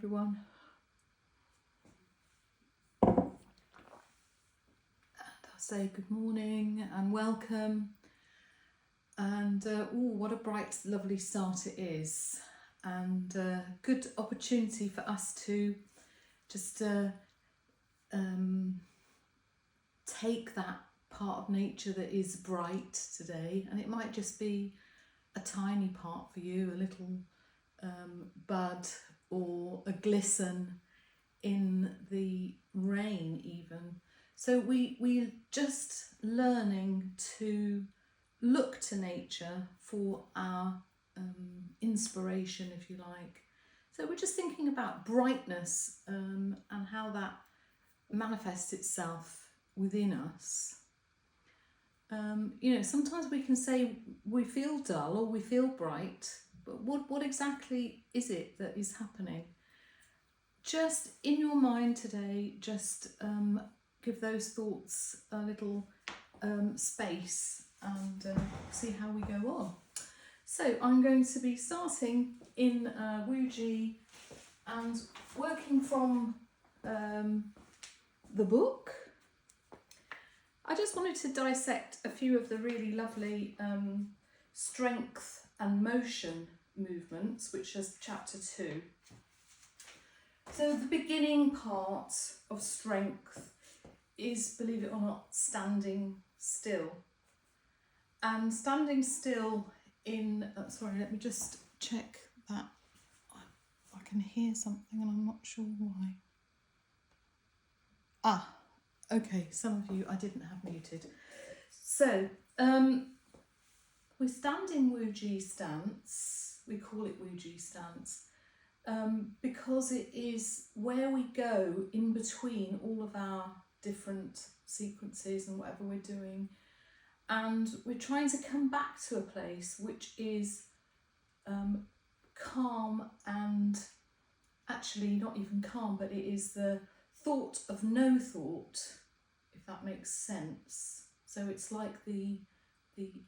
everyone. And I'll say good morning and welcome. And what a bright, lovely start it is. And good opportunity for us to just take that part of nature that is bright today. And it might just be a tiny part for you, a little bud or a glisten in the rain even. So we're just learning to look to nature for our inspiration, if you like. So we're just thinking about brightness and how that manifests itself within us. Sometimes we can say we feel dull or we feel bright, but what exactly is it that is happening? Just in your mind today, just give those thoughts a little space and see how we go on. So I'm going to be starting in Wuji and working from the book. I just wanted to dissect a few of the really lovely strength and motion movements, which is chapter 2. So the beginning part of strength is, believe it or not, standing still. And standing still in, sorry, let me just check that. I can hear something and I'm not sure why. Okay, some of you I didn't have muted. So, we stand in Wuji stance, we call it Wuji stance, because it is where we go in between all of our different sequences and whatever we're doing. And we're trying to come back to a place which is calm and actually not even calm, but it is the thought of no thought, if that makes sense. So it's like the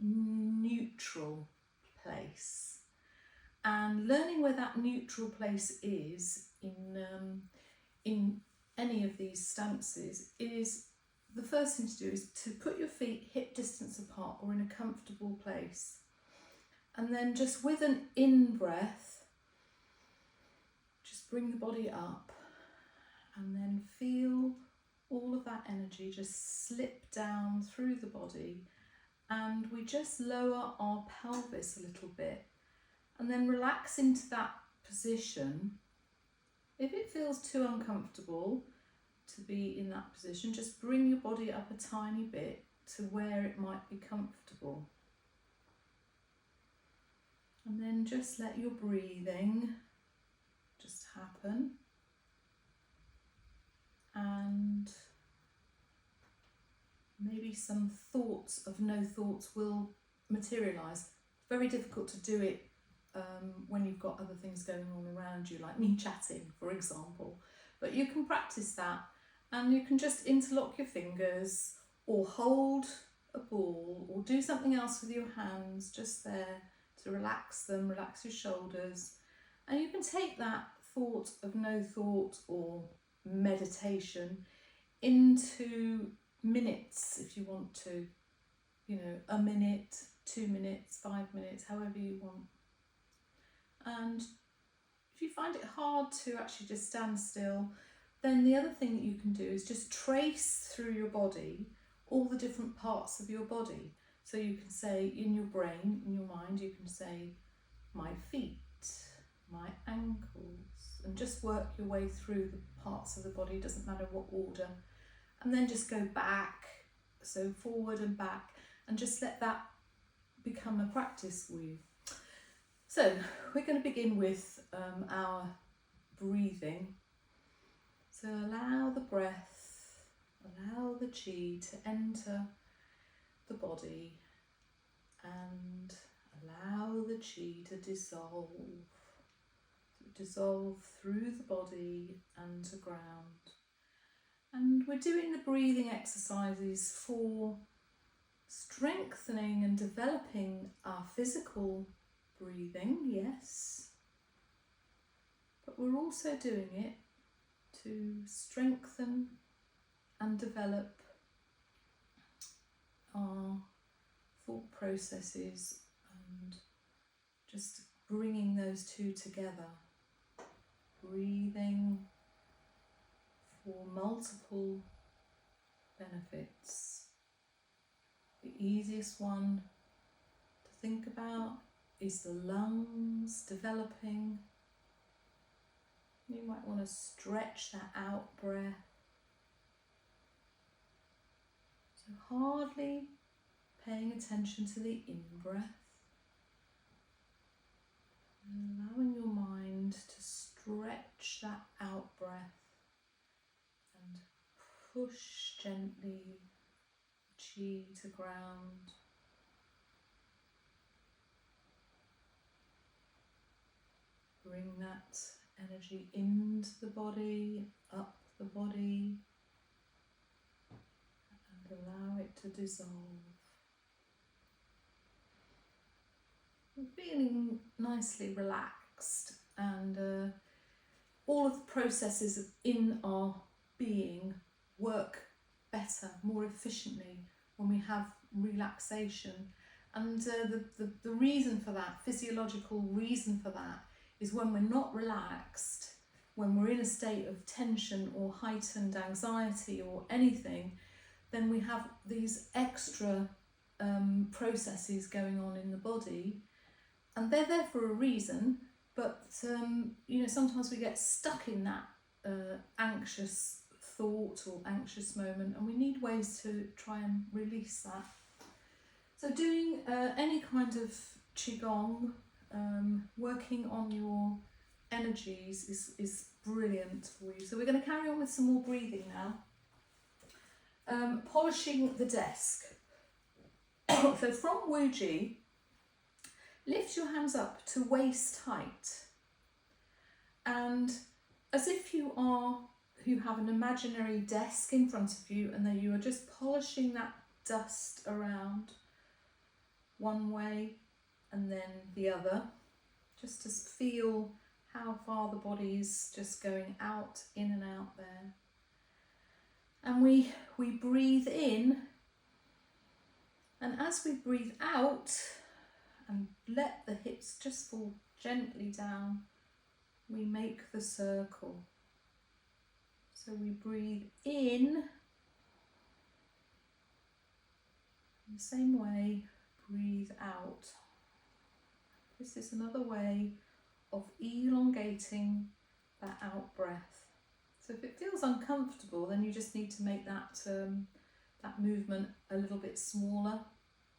neutral place. And learning where that neutral place is in any of these stances is, the first thing to do is to put your feet hip distance apart or in a comfortable place. And then just with an in-breath, just bring the body up and then feel all of that energy just slip down through the body. And we just lower our pelvis a little bit and then relax into that position. If it feels too uncomfortable to be in that position, just bring your body up a tiny bit to where it might be comfortable. And then just let your breathing just happen. And maybe some thoughts of no thoughts will materialise. Very difficult to do it when you've got other things going on around you, like me chatting, for example. But you can practice that, and you can just interlock your fingers or hold a ball or do something else with your hands just there to relax them, relax your shoulders. And you can take that thought of no thought or meditation into minutes if you want to, a minute, 2 minutes, 5 minutes, however you want. And if you find it hard to actually just stand still, then the other thing that you can do is just trace through your body all the different parts of your body. So you can say in your brain, in your mind, you can say my feet, my ankles, and just work your way through the parts of the body, doesn't matter what order. And then just go back, so forward and back, and just let that become a practice for you. So we're going to begin with our breathing. So allow the breath, allow the chi to enter the body and allow the chi to dissolve through the body and to ground. And we're doing the breathing exercises for strengthening and developing our physical breathing, yes, but but we're also doing it to strengthen and develop our thought processes and just bringing those two together. Breathing for multiple benefits. The easiest one to think about is the lungs developing. You might want to stretch that out breath. So hardly paying attention to the in-breath. And allowing your mind to stretch that out breath and push gently chi to ground. Bring that energy into the body, up the body, and allow it to dissolve. I'm feeling nicely relaxed, and all of the processes in our being work better, more efficiently when we have relaxation. And the reason for that, physiological reason for that, is when we're not relaxed, when we're in a state of tension or heightened anxiety or anything, then we have these extra processes going on in the body, and they're there for a reason, but sometimes we get stuck in that anxious thought or anxious moment, and we need ways to try and release that. So doing any kind of qigong, working on your energies is brilliant for you. So we're going to carry on with some more breathing now. Polishing the desk. So from Wuji, lift your hands up to waist height, and as if you have an imaginary desk in front of you, and then you are just polishing that dust around one way and then the other, just to feel how far the body is just going out, in and out there. And we breathe in, and as we breathe out and let the hips just fall gently down, we make the circle. So we breathe in the same way, breathe out. This is another way of elongating that out breath. So if it feels uncomfortable, then you just need to make that movement a little bit smaller,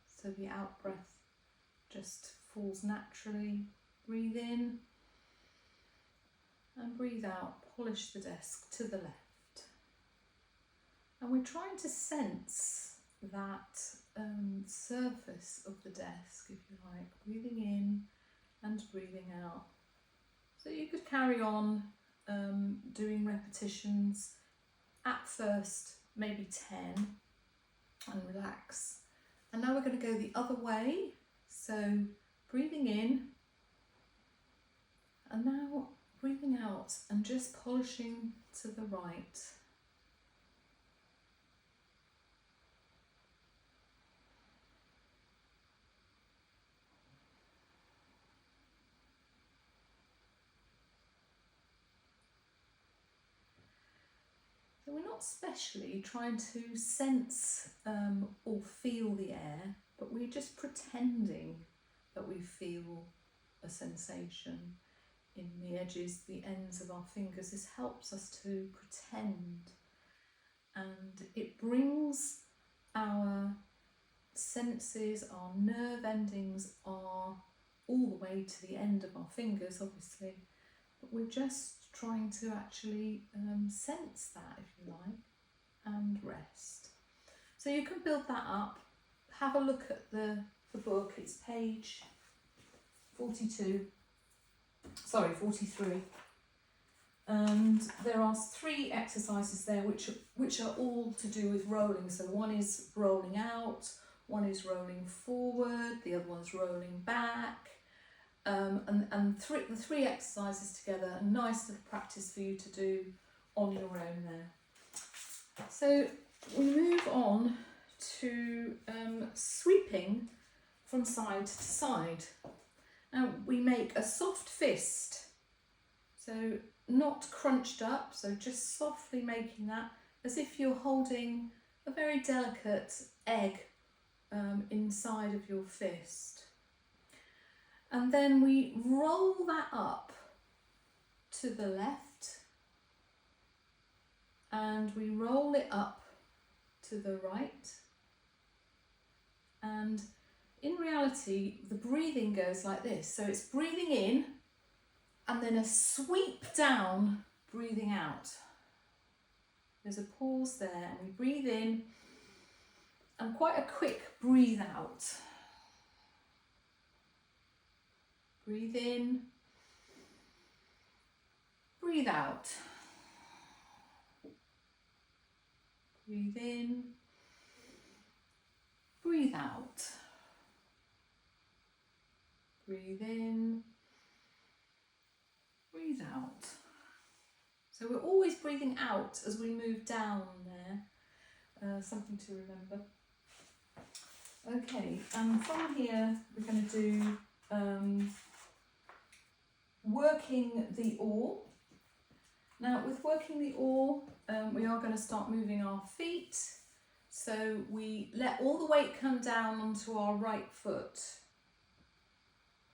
so the out breath just falls naturally. Breathe in and breathe out. Polish the desk to the left. And we're trying to sense that surface of the desk, if you like, breathing in and breathing out. So you could carry on doing repetitions, at first maybe 10, and relax. And now we're going to go the other way. So breathing in, and now breathing out and just polishing to the right. So we're not specially trying to sense or feel the air, but we're just pretending that we feel a sensation in the edges, the ends of our fingers. This helps us to pretend, and it brings our senses, our nerve endings are all the way to the end of our fingers, obviously, but we're just trying to actually sense that, if you like, and rest. So you can build that up. Have a look at the book. It's page 43, and there are 3 exercises there which are all to do with rolling. So one is rolling out, one is rolling forward, the other one's rolling back, And the three exercises together, a nice little practice for you to do on your own there. So we move on to sweeping from side to side. Now we make a soft fist, so not crunched up, so just softly making that as if you're holding a very delicate egg inside of your fist. And then we roll that up to the left and we roll it up to the right. And in reality, the breathing goes like this. So it's breathing in and then a sweep down, breathing out. There's a pause there and we breathe in and quite a quick breathe out. Breathe in, breathe out. Breathe in, breathe out. Breathe in, breathe out. So we're always breathing out as we move down there. Something to remember. Okay, and from here we're going to do working the oar. Now with working the oar, we are going to start moving our feet. So we let all the weight come down onto our right foot.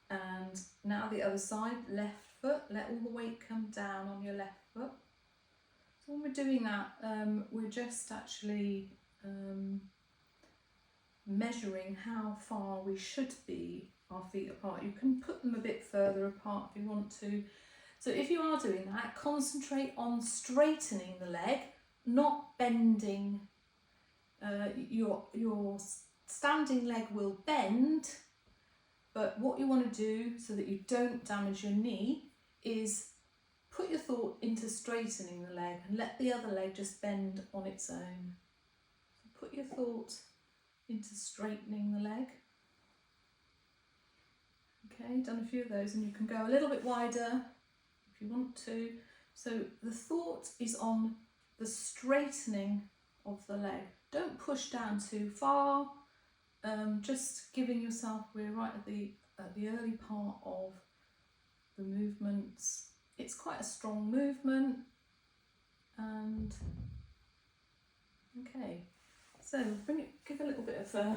And now the other side, left foot, let all the weight come down on your left foot. So when we're doing that, we're just actually measuring how far we should be our feet apart. You can put them a bit further apart if you want to. So if you are doing that, concentrate on straightening the leg, not bending. Your standing leg will bend, but what you want to do so that you don't damage your knee is put your thought into straightening the leg and let the other leg just bend on its own. So put your thought into straightening the leg. Okay, done a few of those, and you can go a little bit wider if you want to. So the thought is on the straightening of the leg. Don't push down too far, just giving yourself, we're right at the early part of the movements. It's quite a strong movement, and okay, so give a little bit of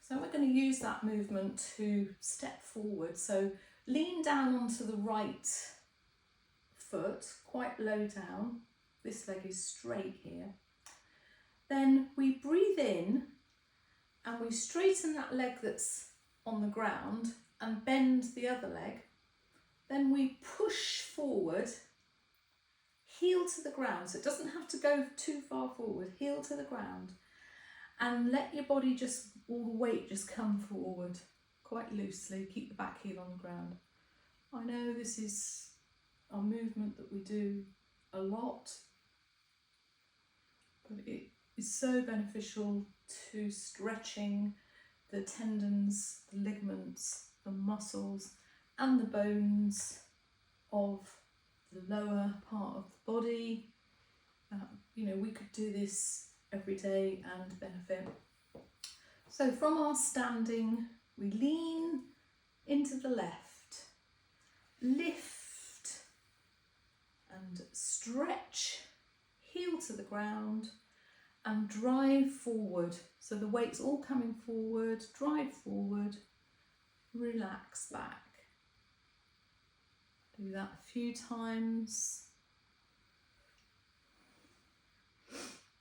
so we're going to use that movement to step forward. So lean down onto the right foot, quite low down. This leg is straight here. Then we breathe in and we straighten that leg that's on the ground and bend the other leg. Then we push forward, heel to the ground. So it doesn't have to go too far forward, heel to the ground. And let your body just, all the weight just come forward quite loosely. Keep the back heel on the ground. I know this is a movement that we do a lot, but it is so beneficial to stretching the tendons, the ligaments, the muscles and the bones of the lower part of the body. You know, we could do this every day and benefit. So from our standing, we lean into the left, lift and stretch, heel to the ground and drive forward. So the weight's all coming forward, drive forward, relax back. Do that a few times.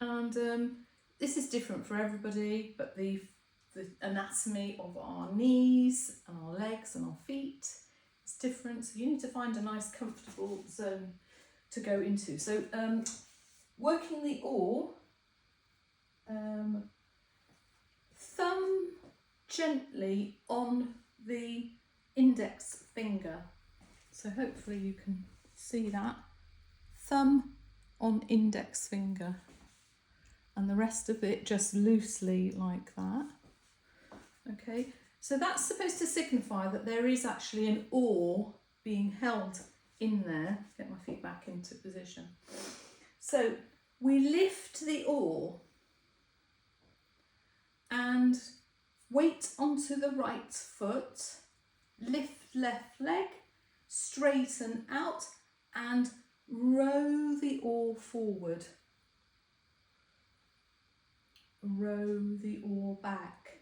And this is different for everybody, but the anatomy of our knees and our legs and our feet is different. So you need to find a nice comfortable zone to go into. So working the oar, thumb gently on the index finger. So hopefully you can see that. Thumb on index finger. And the rest of it just loosely like that. Okay, So that's supposed to signify that there is actually an oar being held in there. Get my feet back into position. So we lift the oar and weight onto the right foot, lift left leg, straighten out and row the oar forward. Row the oar back.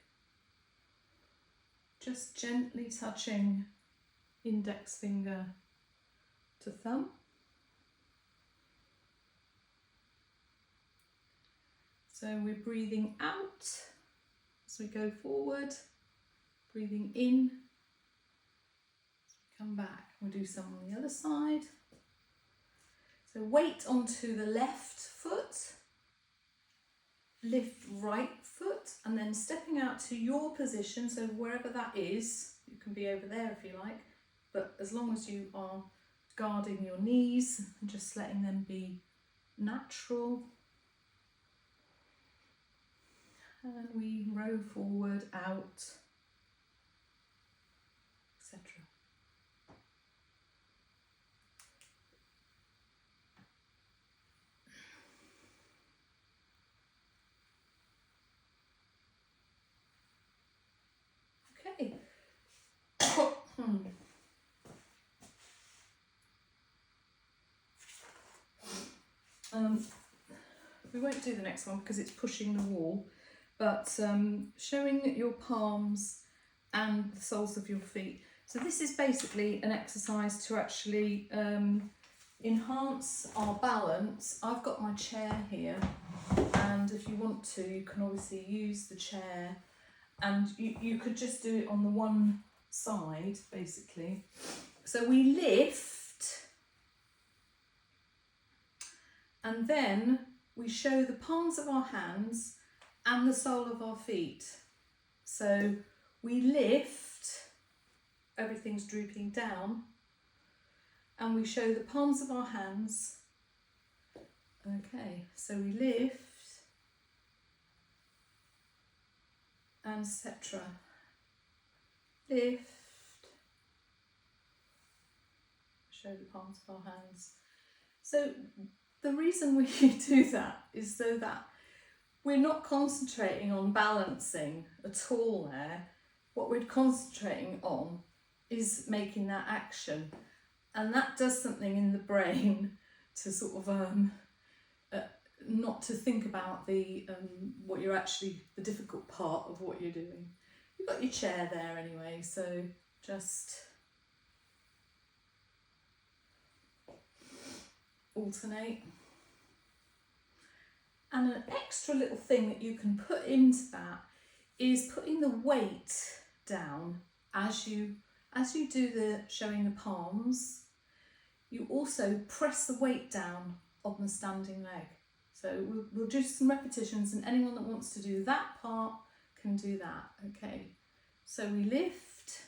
Just gently touching index finger to thumb. So we're breathing out as we go forward, breathing in as we come back. We'll do some on the other side. So weight onto the left foot, lift right foot, and then stepping out to your position, so wherever that is, you can be over there if you like, but as long as you are guarding your knees and just letting them be natural. And we row forward, out, etc. Okay. We won't do the next one because it's pushing the wall, but showing your palms and the soles of your feet. So this is basically an exercise to actually enhance our balance. I've got my chair here, and if you want to, you can obviously use the chair, and you could just do it on the one side, basically. So we lift, and then we show the palms of our hands and the sole of our feet. So we lift, everything's drooping down, and we show the palms of our hands. Okay, so we lift and etc. Lift, show the palms of our hands. So the reason we do that is so that we're not concentrating on balancing at all there. What we're concentrating on is making that action, and that does something in the brain to sort of not to think about the what you're actually, the difficult part of what you're doing. You've got your chair there anyway, so just alternate. And an extra little thing that you can put into that is putting the weight down as you do the showing the palms. You also press the weight down on the standing leg. So we'll do some repetitions, and anyone that wants to do that part can do that. Okay, so we lift.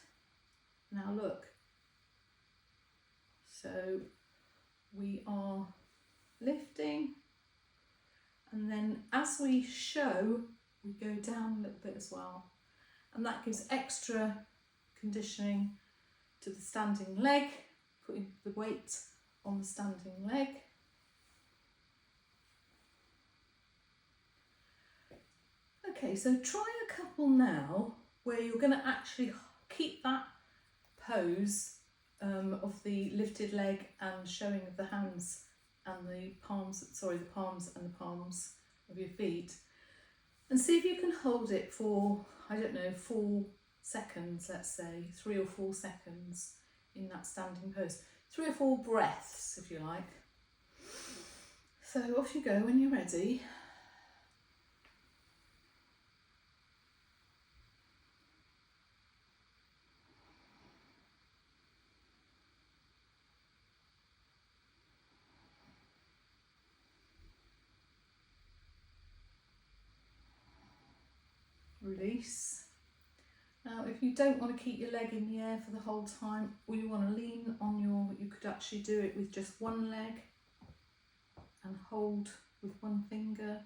Now look. So we are lifting, and then as we show, we go down a little bit as well, and that gives extra conditioning to the standing leg, putting the weight on the standing leg. Okay, so try a couple now where you're going to actually keep that pose of the lifted leg and showing of the hands and the palms, the palms and the palms of your feet, and see if you can hold it for, I don't know, 4 seconds, let's say 3 or 4 seconds in that standing pose. 3 or 4 breaths, if you like. So off you go when you're ready. Release. Now if you don't want to keep your leg in the air for the whole time, or you want to lean on you could actually do it with just one leg and hold with one finger.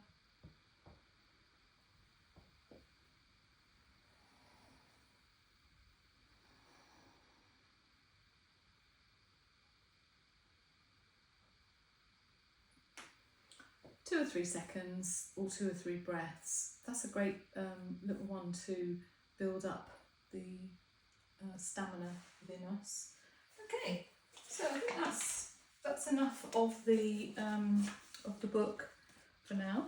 2 or 3 seconds or 2 or 3 breaths. That's a great little one to build up the stamina within us. Okay, so I think that's enough of the book for now.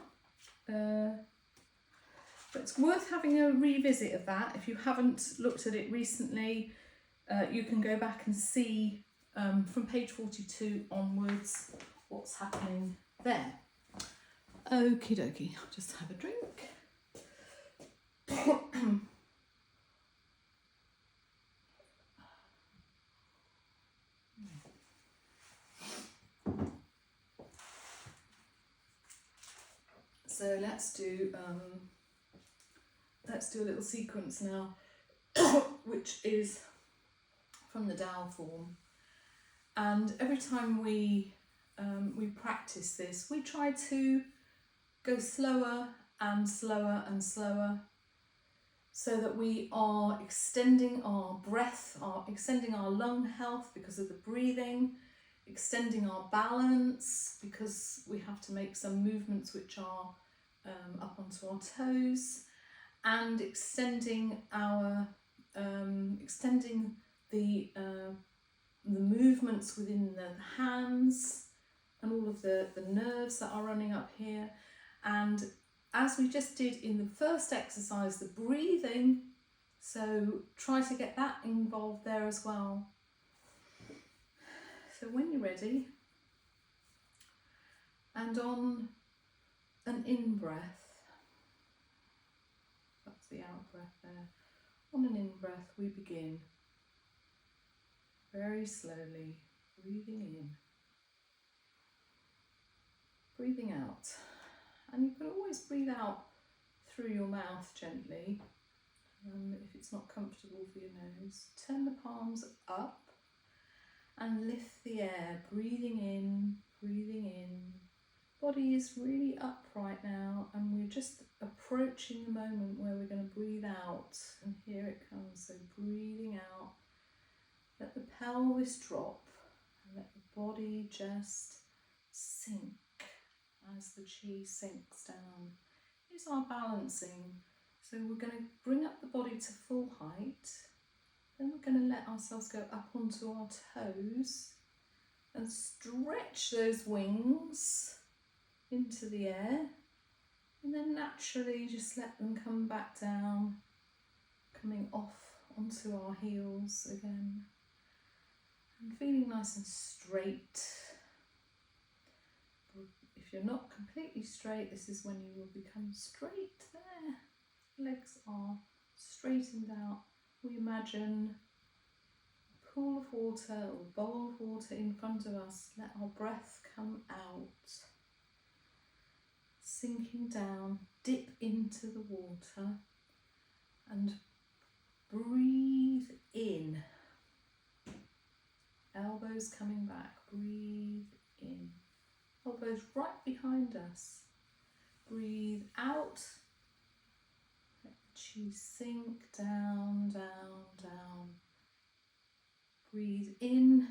But it's worth having a revisit of that. If you haven't looked at it recently, you can go back and see from page 42 onwards what's happening there. Okie dokie, I'll just have a drink. So let's do a little sequence now, which is from the Tao form. And every time we practice this, we try to go slower and slower and slower, so that we are extending our breath, extending our lung health because of the breathing, extending our balance because we have to make some movements which are up onto our toes, and extending the movements within the hands and all of the nerves that are running up here. And as we just did in the first exercise, the breathing, so try to get that involved there as well. So when you're ready, and on an in-breath, that's the out-breath there, on an in-breath we begin very slowly, breathing in, breathing out. And you can always breathe out through your mouth gently, if it's not comfortable for your nose. Turn the palms up and lift the air, breathing in, breathing in. Body is really upright now, and we're just approaching the moment where we're going to breathe out. And here it comes, so breathing out. Let the pelvis drop, and let the body just sink as the chi sinks down. Here's our balancing. So we're going to bring up the body to full height. Then we're going to let ourselves go up onto our toes and stretch those wings into the air, and then naturally just let them come back down, coming off onto our heels again, and feeling nice and straight. If you're not completely straight, this is when you will become straight there. Legs are straightened out. We imagine a pool of water or a bowl of water in front of us. Let our breath come out. Sinking down, dip into the water and breathe in. Elbows coming back, breathe in. Elbows right behind us. Breathe out. Let the chi sink down, down, down. Breathe in.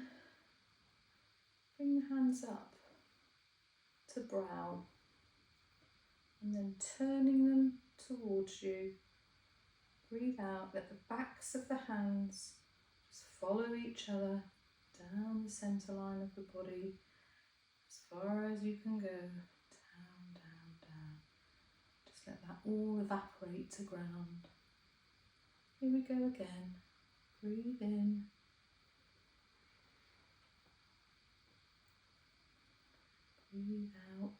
Bring the hands up to brow. And then turning them towards you. Breathe out. Let the backs of the hands just follow each other down the centre line of the body. As far as you can go, down, down, down. Just let that all evaporate to ground. Here we go again. Breathe in. Breathe out.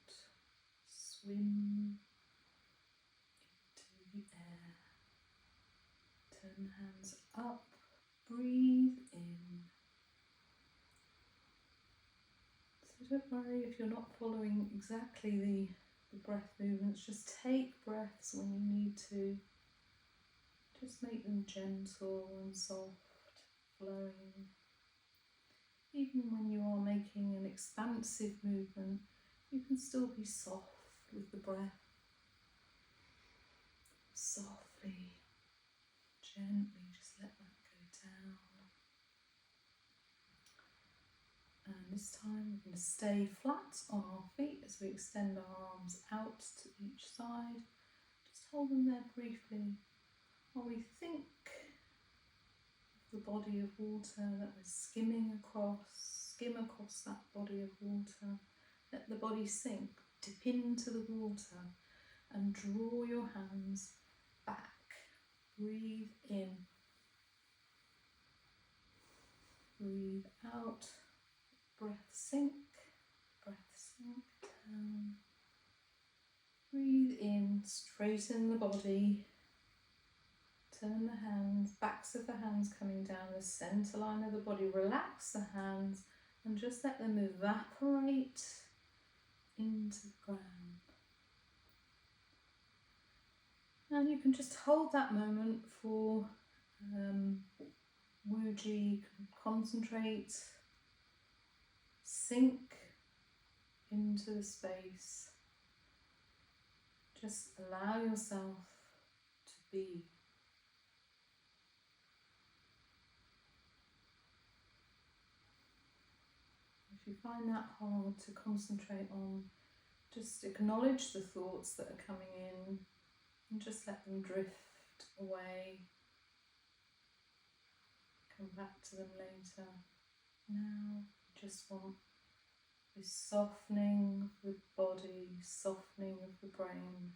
Swim into the air. Turn hands up. Breathe in. Don't worry if you're not following exactly the breath movements, just take breaths when you need to. Just make them gentle and soft, flowing. Even when you are making an expansive movement, you can still be soft with the breath. Softly, gently, just let that go down. And this time we're going to stay flat on our feet as we extend our arms out to each side. Just hold them there briefly while we think of the body of water that we're skimming across. Skim across that body of water. Let the body sink. Dip into the water and draw your hands back. Breathe in. Breathe out. Breath sink. Breath sink down. Breathe in. Straighten the body. Turn the hands, backs of the hands coming down the centre line of the body. Relax the hands and just let them evaporate into the ground. And you can just hold that moment for Wuji, concentrate, sink into the space. Just allow yourself to be. If you find that hard to concentrate on, just acknowledge the thoughts that are coming in and just let them drift away. Come back to them later. Now, just want this softening of the body, softening of the brain,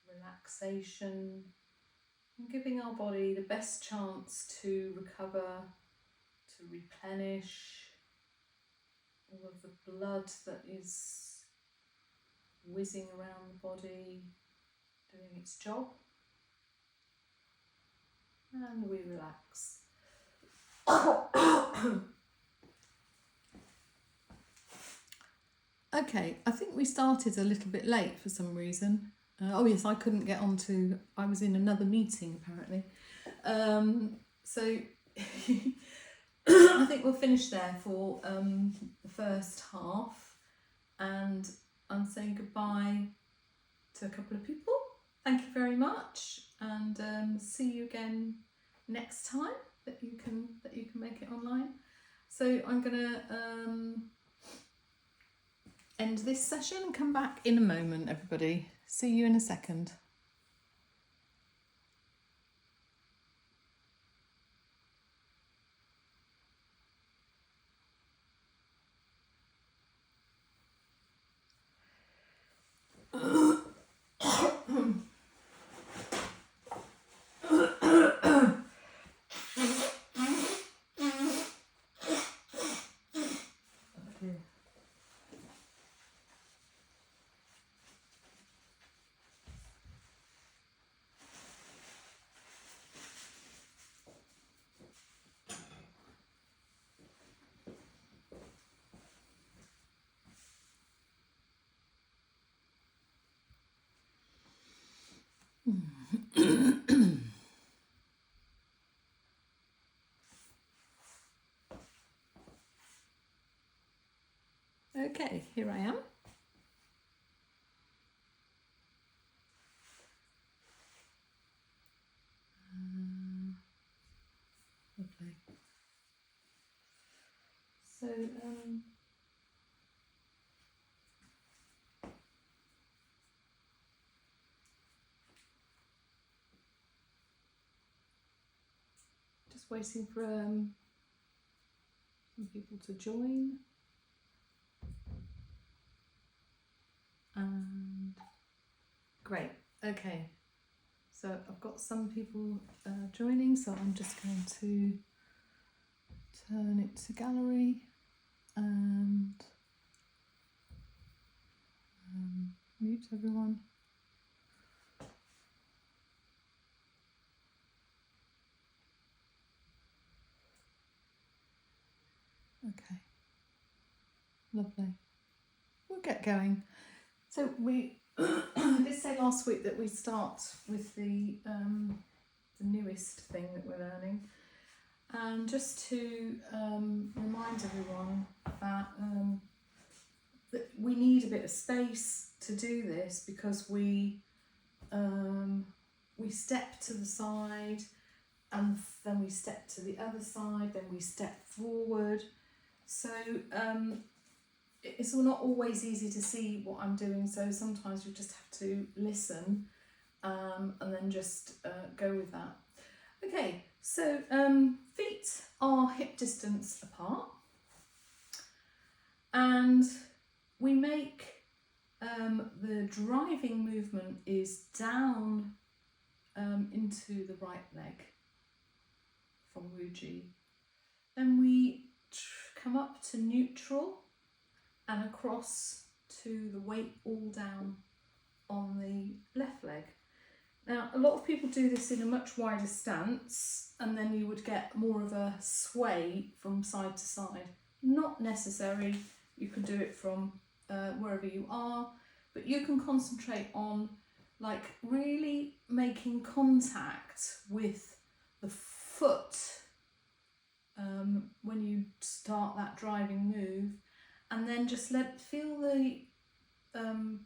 relaxation, and giving our body the best chance to recover, to replenish all of the blood that is whizzing around the body, doing its job. And we relax. Okay, I think we started a little bit late for some reason. Oh yes, I couldn't get on to, I was in another meeting apparently. So I think we'll finish there for the first half, and I'm saying goodbye to a couple of people. Thank you very much, and see you again next time that you can make it online. So I'm gonna end this session and come back in a moment, everybody. See you in a second. Okay, here I am. Lovely. So, just waiting for some people to join. And great, okay. So I've got some people joining, so I'm just going to turn it to gallery and mute everyone. Okay, lovely. We'll get going. So we did say last week that we start with the newest thing that we're learning, and just to remind everyone that we need a bit of space to do this, because we step to the side and then we step to the other side, then we step forward. So it's not always easy to see what I'm doing, so sometimes you just have to listen and then just go with that. Okay, so feet are hip distance apart, and we make the driving movement is down into the right leg from Wuji. Then we come up to neutral and across to the weight all down on the left leg. Now, a lot of people do this in a much wider stance, and then you would get more of a sway from side to side. Not necessary, you can do it from wherever you are, but you can concentrate on like really making contact with the foot when you start that driving move, and then just feel the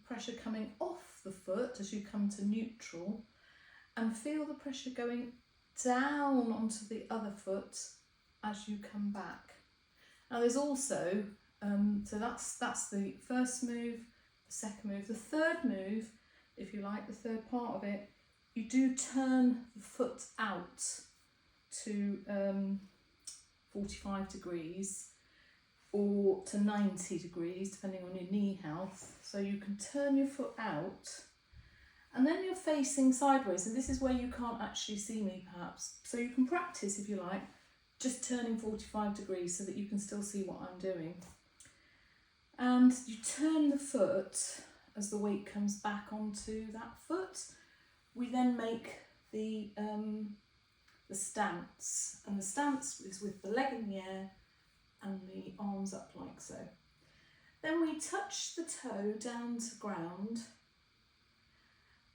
pressure coming off the foot as you come to neutral, and feel the pressure going down onto the other foot as you come back. Now there's also, so that's the first move, the second move. The third move, if you like, the third part of it, you do turn the foot out to 45 degrees or to 90 degrees, depending on your knee health. So you can turn your foot out, and then you're facing sideways, and this is where you can't actually see me perhaps. So you can practice, if you like, just turning 45 degrees so that you can still see what I'm doing. And you turn the foot as the weight comes back onto that foot. We then make the stance, and the stance is with the leg in the air and the arms up like so. Then we touch the toe down to ground,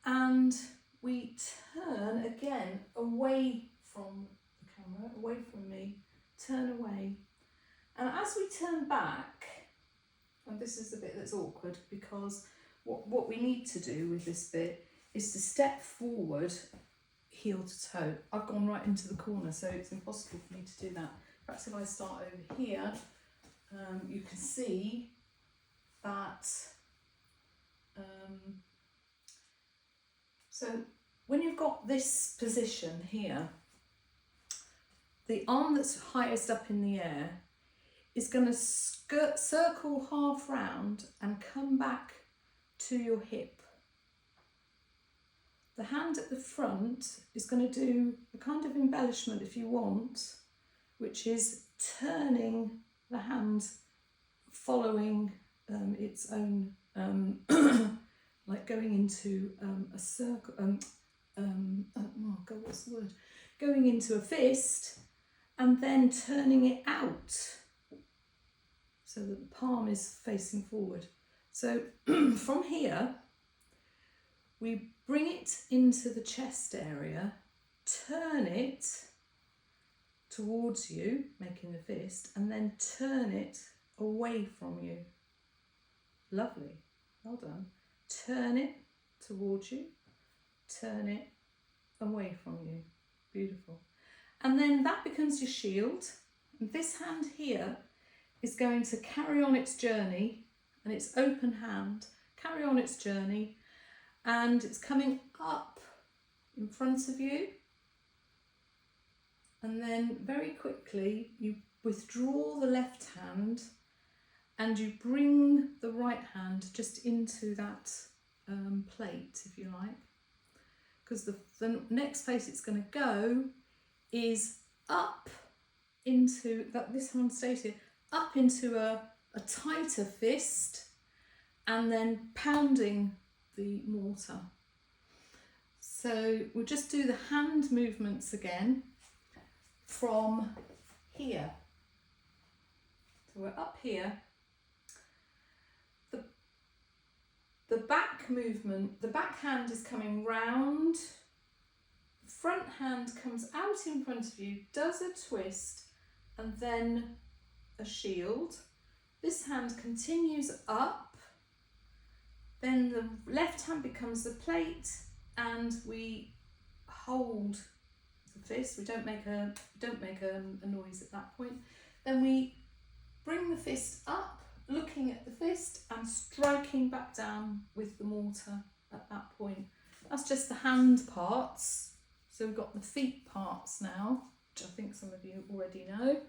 and we turn again away from the camera, away from me, turn away. And as we turn back, and this is the bit that's awkward, because what we need to do with this bit is to step forward heel to toe. I've gone right into the corner, so it's impossible for me to do that. Perhaps if I start over here, you can see that. So when you've got this position here, the arm that's highest up in the air is going to circle half round and come back to your hip. The hand at the front is going to do a kind of embellishment, if you want, which is turning the hand following its own, like going into a circle, oh God, what's the word? Going into a fist, and then turning it out so that the palm is facing forward. So from here, we bring it into the chest area, turn it towards you, making the fist, and then turn it away from you. Lovely, well done. Turn it towards you, turn it away from you. Beautiful. And then that becomes your shield. And this hand here is going to carry on its journey, and its open hand, carry on its journey, and it's coming up in front of you. And then very quickly you withdraw the left hand and you bring the right hand just into that plate, if you like. Because the next place it's going to go is up into, that this hand stays here, up into a tighter fist, and then pounding the mortar. So we'll just do the hand movements again from here. So we're up here. The back movement, the back hand is coming round, the front hand comes out in front of you, does a twist, and then a shield. This hand continues up, then the left hand becomes the plate, and we hold the fist. We don't make a noise at that point. Then we Bring the fist up, looking at the fist and striking back down with the mortar at that point. That's just the hand parts. So we've got the feet parts now, which I think some of you already know.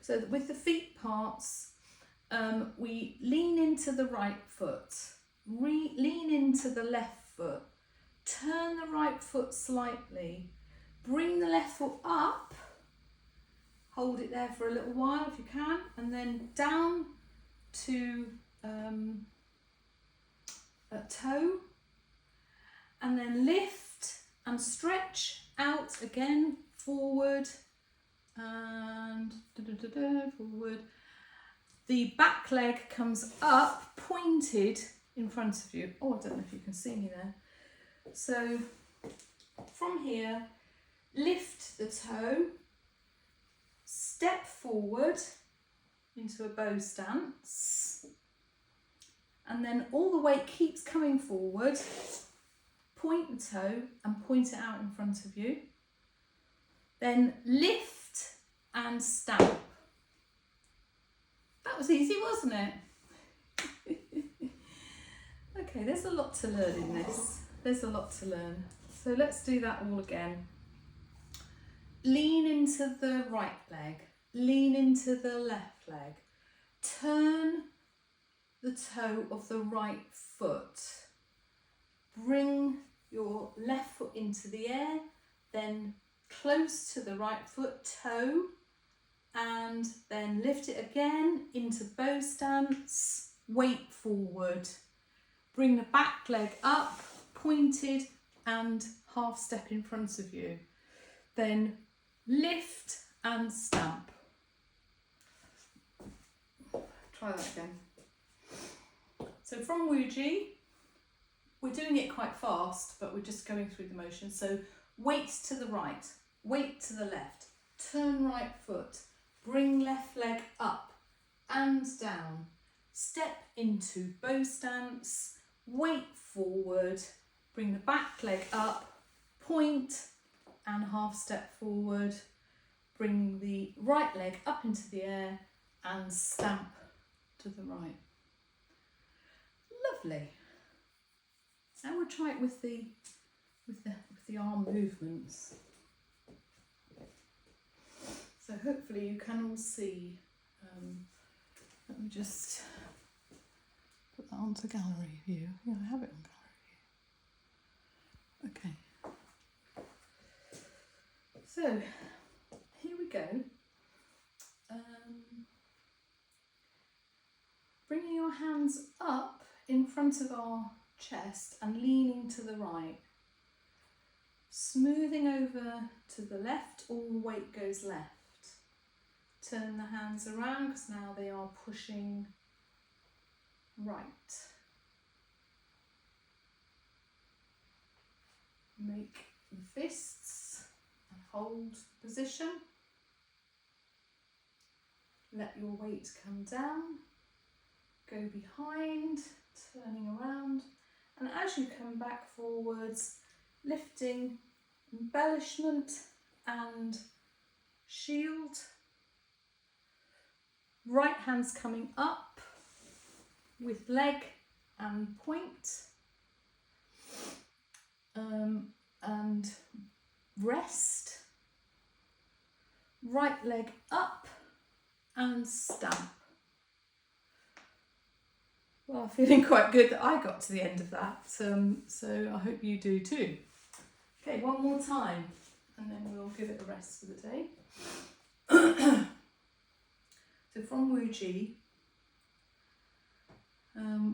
So with the feet parts, we lean into the right foot, lean into the left foot, turn the right foot slightly, bring the left foot up, hold it there for a little while if you can, and then down to a toe, and then lift and stretch out again, forward and forward. The back leg comes up, pointed in front of you. Oh, I don't know if you can see me there. So from here, lift the toe, step forward into a bow stance, and then all the weight keeps coming forward. Point the toe and point it out in front of you. Then lift and stamp. That was easy, wasn't it? Okay, there's a lot to learn in this. There's a lot to learn. So let's do that all again. Lean into the right leg. Lean into the left leg. Turn the toe of the right foot. Bring your left foot into the air, then close to the right foot, toe, and then lift it again into bow stance, weight forward. Bring the back leg up, pointed, and half step in front of you. Then lift and stamp. Try that again. So from Wuji, we're doing it quite fast, but we're just going through the motion. So weight to the right, weight to the left, turn right foot, bring left leg up and down, step into bow stance, weight forward, bring the back leg up, point and half step forward, bring the right leg up into the air and stamp to the right. Lovely. Now we'll try it with the arm movements. So hopefully you can all see. Let me just put that onto gallery view. Yeah, I have it on gallery view. Okay. So here we go. Bringing your hands up in front of our chest and leaning to the right. Smoothing over to the left, all the weight goes left. Turn the hands around because now they are pushing right. Make the fists and hold position. Let your weight come down. Go behind, turning around. And as you come back forwards, lifting, embellishment and shield. Right hand's coming up with leg and point. And rest. Right leg up and stamp. Well, I'm feeling quite good that I got to the end of that, so I hope you do too. Okay, one more time, and then we'll give it a rest for the day. So from Wuji,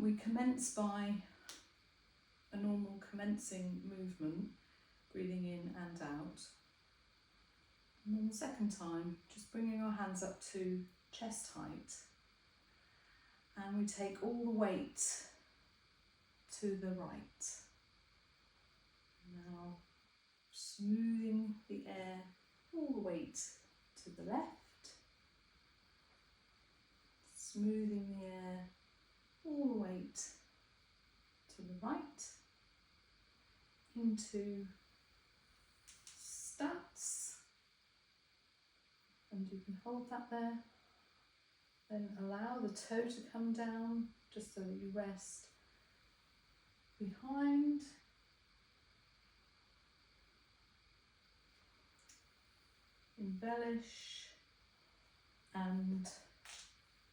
we commence by a normal commencing movement, breathing in and out. And then the second time, just bringing our hands up to chest height. And we take all the weight to the right. Now smoothing the air, all the weight to the left. Smoothing the air, all the weight to the right. Into stance. And you can hold that there. Then allow the toe to come down just so that you rest behind. Embellish and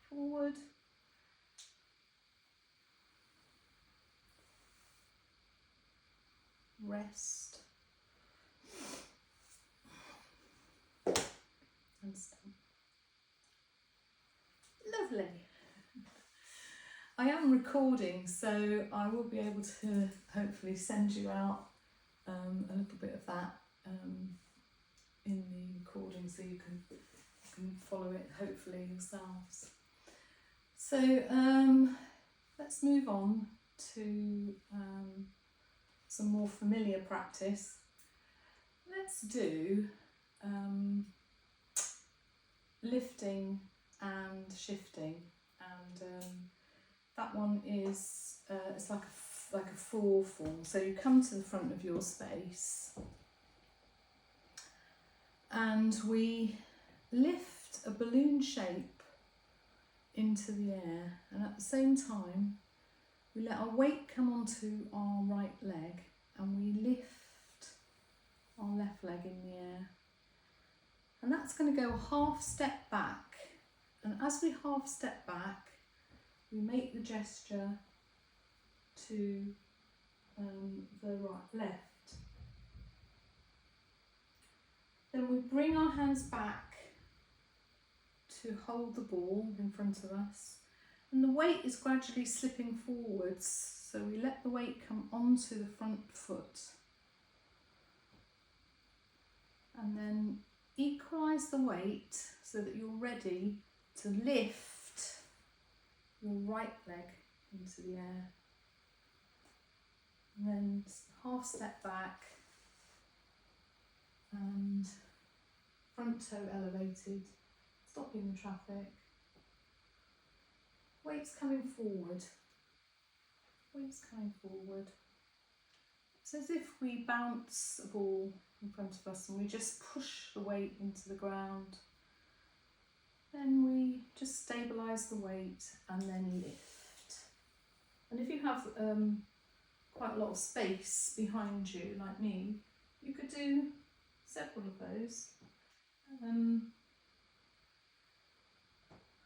forward. Rest and stamp. Lovely. I am recording, so I will be able to hopefully send you out a little bit of that in the recording, so you can follow it hopefully yourselves. So let's move on to some more familiar practice. Let's do lifting and shifting, and that one is it's like a fall form. So you come to the front of your space and we lift a balloon shape into the air, and at the same time we let our weight come onto our right leg and we lift our left leg in the air. And that's going to go half step back. And as we half step back, we make the gesture to the left. Then we bring our hands back to hold the ball in front of us. And the weight is gradually slipping forwards, so we let the weight come onto the front foot. And then equalise the weight so that you're ready to lift your right leg into the air. And then half step back and front toe elevated, stopping the traffic. Weights coming forward. Weights coming forward. It's as if we bounce a ball in front of us and we just push the weight into the ground. Then we just stabilise the weight and then lift. And if you have quite a lot of space behind you, like me, you could do several of those.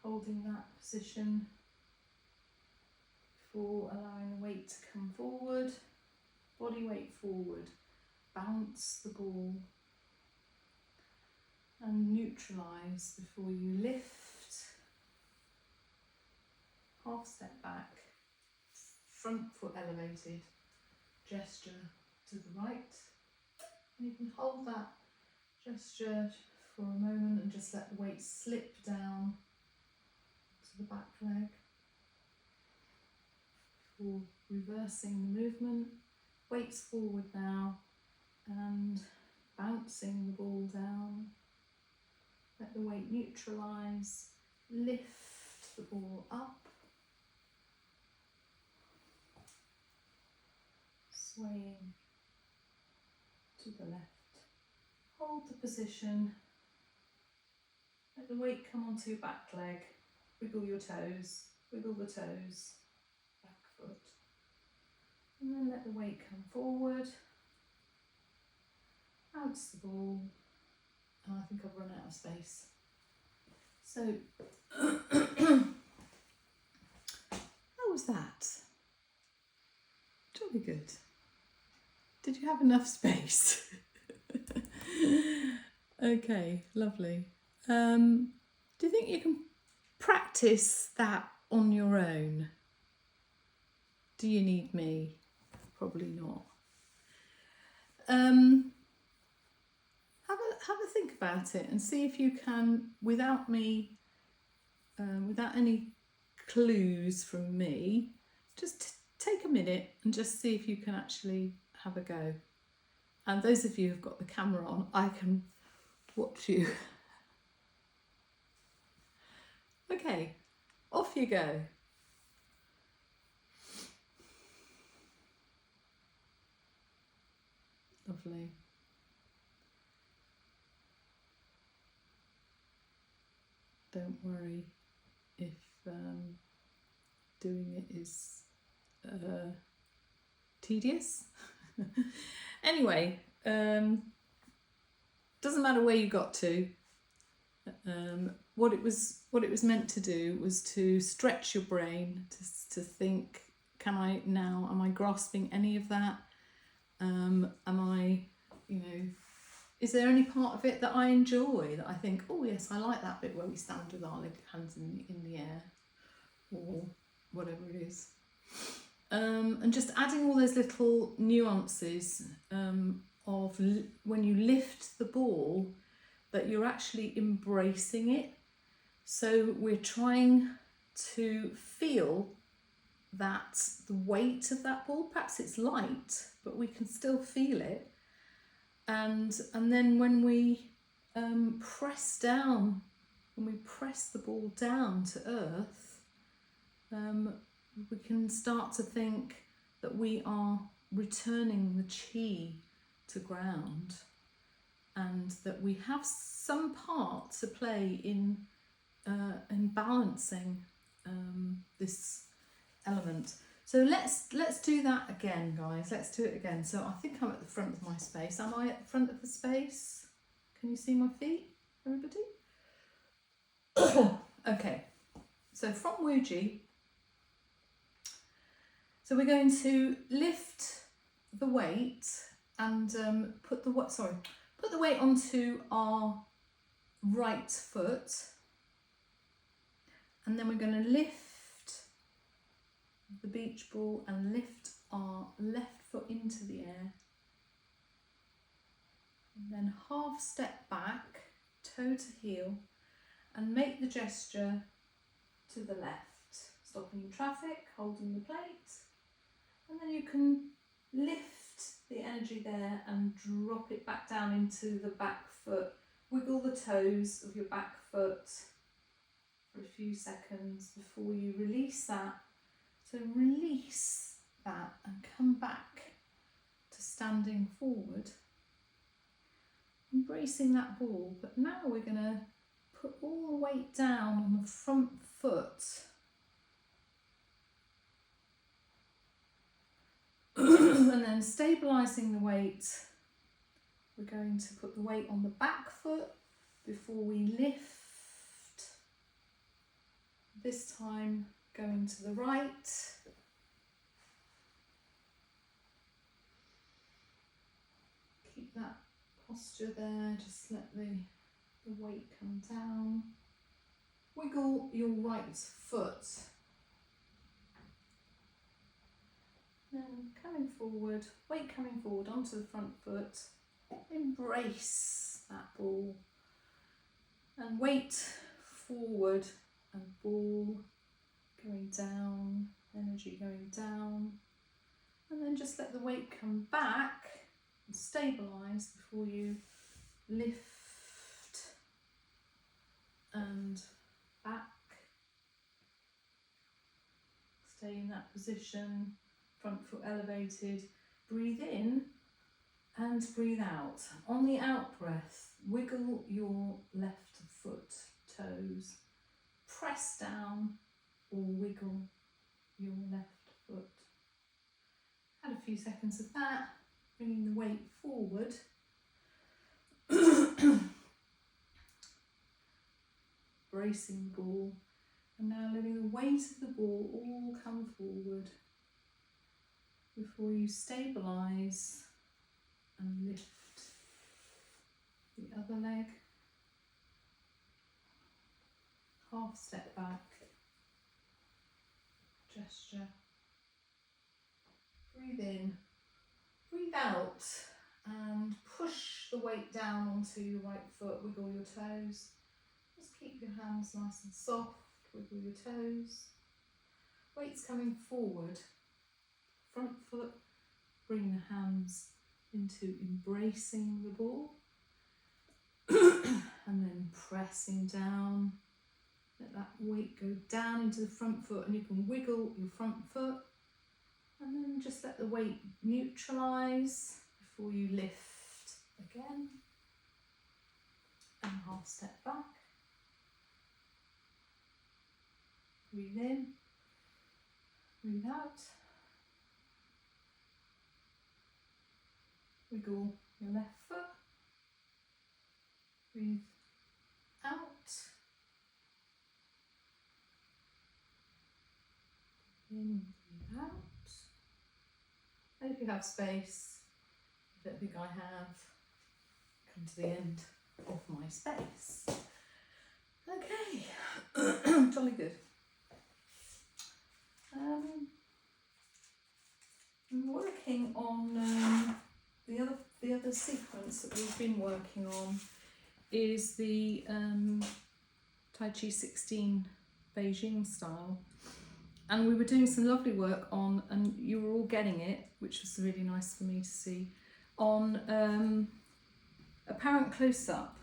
Holding that position before allowing the weight to come forward, body weight forward, bounce the ball and neutralise before you lift, half step back, front foot elevated, gesture to the right. And you can hold that gesture for a moment and just let the weight slip down to the back leg before reversing the movement. Weights forward now and bouncing the ball down. Let the weight neutralise, lift the ball up, swaying to the left. Hold the position, let the weight come onto your back leg, wiggle your toes, wiggle the toes, back foot, and then let the weight come forward, bounce the ball. I think I've run out of space. So, how was that? Jolly good. Did you have enough space? Okay, lovely. Do you think you can practice that on your own? Do you need me? Probably not. Have a think about it and see if you can, without me, without any clues from me, just take a minute and just see if you can actually have a go. And those of you who've got the camera on, I can watch you. Okay, off you go. Lovely. Don't worry, if doing it is tedious. Anyway, doesn't matter where you got to. What it was meant to do was to stretch your brain to think, am I grasping any of that? Am I, is there any part of it that I enjoy, that I think, oh yes, I like that bit where we stand with our hands in the air, or whatever it is. And just adding all those little nuances of when you lift the ball, that you're actually embracing it. So we're trying to feel that the weight of that ball, perhaps it's light, but we can still feel it. And then when we press down, when we press the ball down to earth, we can start to think that we are returning the chi to ground, and that we have some part to play in balancing this element. So let's do that again, guys. Let's do it again. So I think I'm at the front of my space. Am I at the front of the space? Can you see my feet, everybody? Okay. So from Wuji, so we're going to lift the weight and put the weight onto our right foot, and then we're going to lift the beach ball and lift our left foot into the air, and then half step back, toe to heel, and make the gesture to the left, stopping traffic, holding the plate, and then you can lift the energy there and drop it back down into the back foot. Wiggle the toes of your back foot for a few seconds before you release that. So release that and come back to standing forward, embracing that ball. But now we're going to put all the weight down on the front foot. And then stabilising the weight, we're going to put the weight on the back foot before we lift. This time going to the right. Keep that posture there, just let the weight come down. Wiggle your right foot. Then coming forward, weight coming forward onto the front foot. Embrace that ball. And weight forward and ball going down, energy going down. And then just let the weight come back and stabilise before you lift and back. Stay in that position, front foot elevated. Breathe in and breathe out. On the out breath, wiggle your left foot toes. Press down or wiggle your left foot. Add a few seconds of that, bringing the weight forward. Bracing the ball, and now letting the weight of the ball all come forward before you stabilise and lift the other leg. Half step back, gesture. Breathe in, breathe out, and push the weight down onto your right foot. Wiggle your toes. Just keep your hands nice and soft. Wiggle your toes. Weight's coming forward. Front foot. Bring the hands into embracing the ball. And then pressing down. Let that weight go down into the front foot, and you can wiggle your front foot. And then just let the weight neutralise before you lift again. And half step back. Breathe in, breathe out. Wiggle your left foot. Breathe out. In, breathe out. And if you have space, I don't think I have, come to the end of my space. Okay, jolly good. I'm working on the other sequence that we've been working on is the Tai Chi 16 Beijing style, and we were doing some lovely work on, and you were all getting it, which was really nice for me to see, on apparent close-up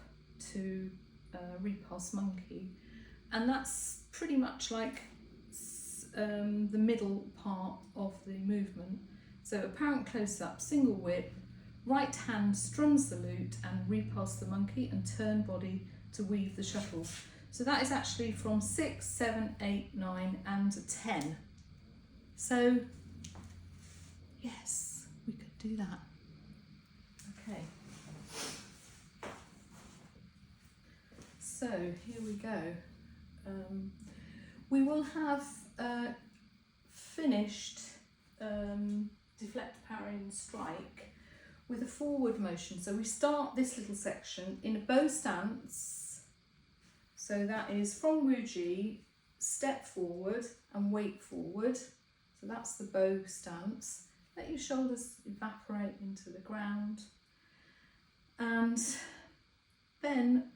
to Repulse Monkey, and that's pretty much like the middle part of the movement. So apparent close-up, single whip, right hand strums the lute and repulse the monkey and turn body to weave the shuttle. So that is actually from 6, 7, 8, 9 and 10. So yes, we could do that. Okay. So here we go. We will have finished deflect, parry and strike with a forward motion. So we start this little section in a bow stance. So that is from Wu Ji, step forward and weight forward. So that's the bow stance. Let your shoulders evaporate into the ground. And then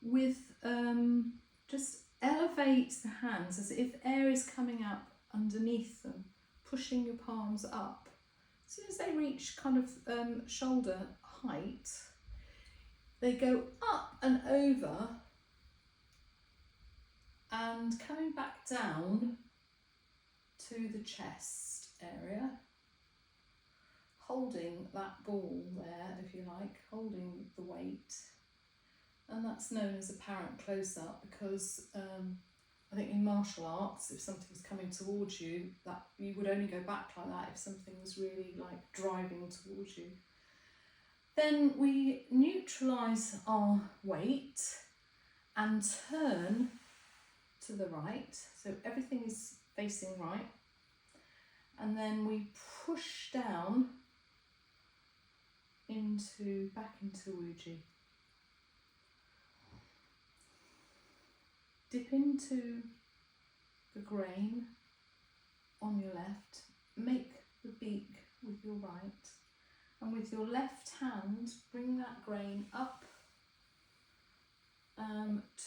with just elevate the hands as if air is coming up underneath them, pushing your palms up. As soon as they reach kind of shoulder height, they go up and over and coming back down to the chest area, holding that ball there, if you like, holding the weight. And that's known as apparent close-up because I think in martial arts, if something's coming towards you, that you would only go back like that if something was really like driving towards you. Then we neutralise our weight and turn to the right, so everything is facing right, and then we push down back into Wu Ji. Dip into the grain on your left, make the beak with your right, and with your left hand bring that grain up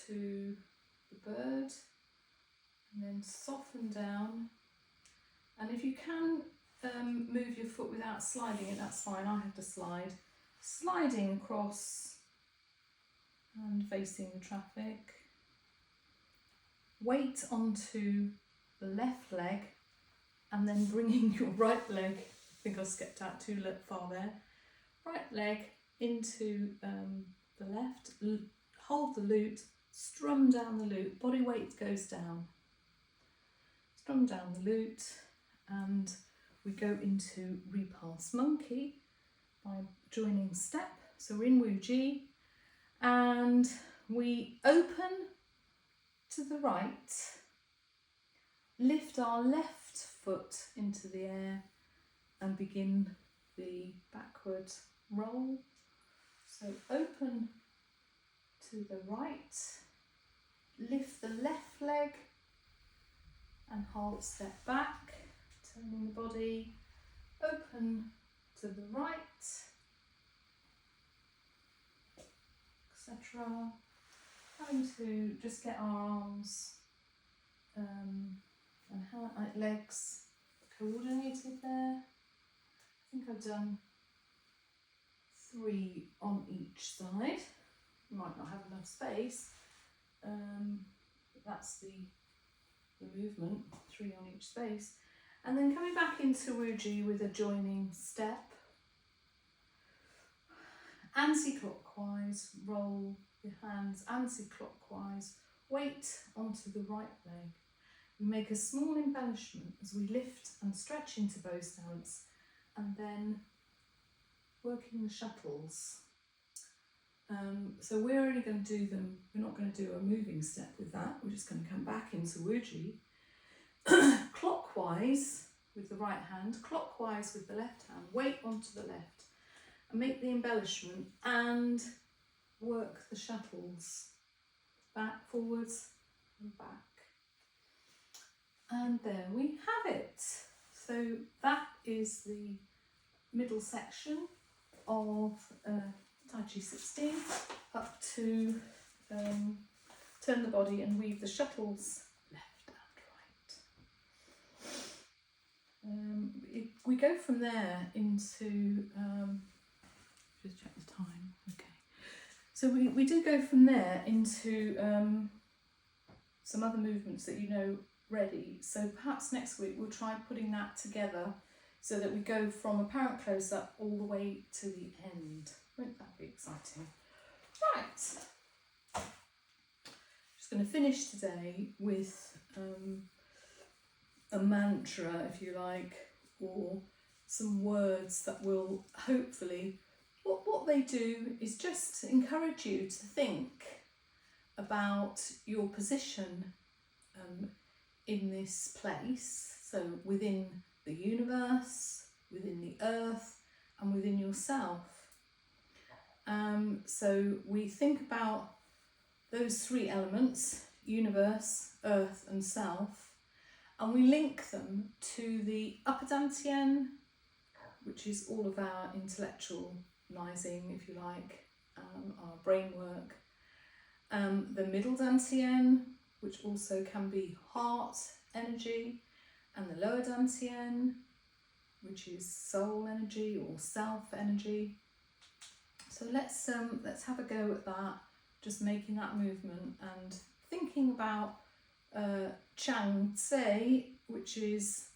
to the bird, and then soften down. And if you can move your foot without sliding it, that's fine. I have to slide. Sliding across and facing the traffic. Weight onto the left leg and then bringing your right leg, I think I stepped out too far there, right leg into the left, hold the lute, strum down the lute, body weight goes down, strum down the lute, and we go into Repulse Monkey by joining step. So we're in Wu Ji and we open to the right, lift our left foot into the air and begin the backward roll. So open to the right, lift the left leg and half step back, turning the body, open to the right, etc. Trying to just get our arms and legs coordinated there. I think I've done 3 on each side. You might not have enough space, but that's the movement, 3 on each space. And then coming back into Wu Ji with a joining step. Anti-clockwise, roll your hands anti-clockwise, weight onto the right leg. we make a small embellishment as we lift and stretch into bow stance, and then working the shuttles. So we're only going to do them, we're not going to do a moving step with that, we're just going to come back into Wuji, clockwise with the right hand, clockwise with the left hand, weight onto the left, and make the embellishment and work the shuttles back, forwards and back. And there we have it. So that is the middle section of Tai Chi 16 up to turn the body and weave the shuttles left and right. We go from there into, just check the time, okay. So we do go from there into some other movements that you know ready. So perhaps next week we'll try putting that together so that we go from apparent close-up all the way to the end. Won't that be exciting? Right. Just going to finish today with a mantra, if you like, or some words that will hopefully, what they do is just encourage you to think about your position in this place, so within the universe, within the earth, and within yourself. So we think about those three elements, universe, earth and self, and we link them to the upper dantian, which is all of our intellectualizing, if you like, our brain work, the middle dantian, which also can be heart energy, and the lower dantian, which is soul energy or self energy. So let's have a go at that, just making that movement and thinking about Chang Tse, which is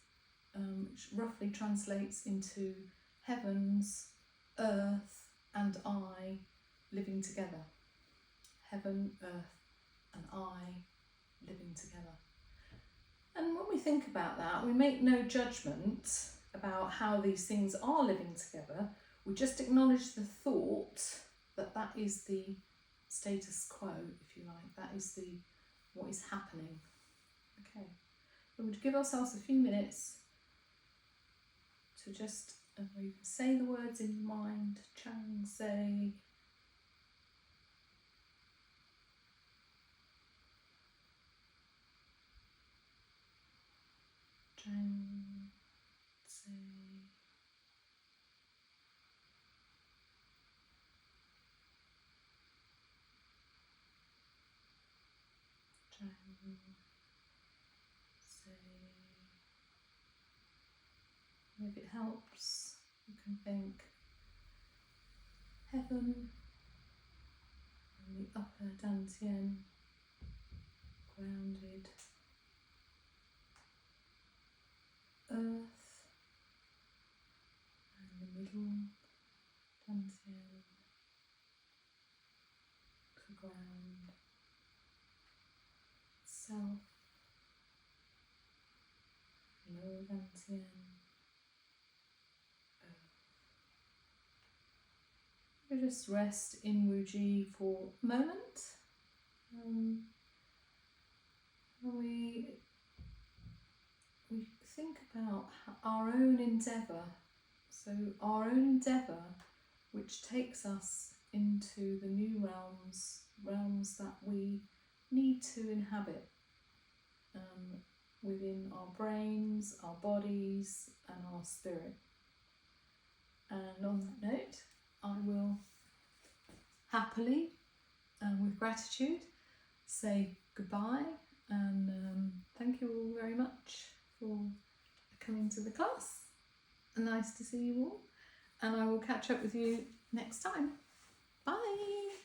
which roughly translates into heavens, earth and I living together. Heaven, earth and I living together. And when we think about that, we make no judgment about how these things are living together. We just acknowledge the thought that that is the status quo, if you like. That is what is happening. Okay. We would give ourselves a few minutes to just say the words in your mind. Chang Tse. Chang Tse. Chang Tse. If it helps, you can think heaven and the upper dantian grounded, earth and the middle dantian to ground, self, lower dantian, you just rest in Wuji for a moment. We think about our own endeavour, so our own endeavour which takes us into the new realms that we need to inhabit within our brains, our bodies and our spirit. And on that note, I will happily and with gratitude say goodbye, and thank you all very much for coming to the class. Nice to see you all, and I will catch up with you next time. Bye!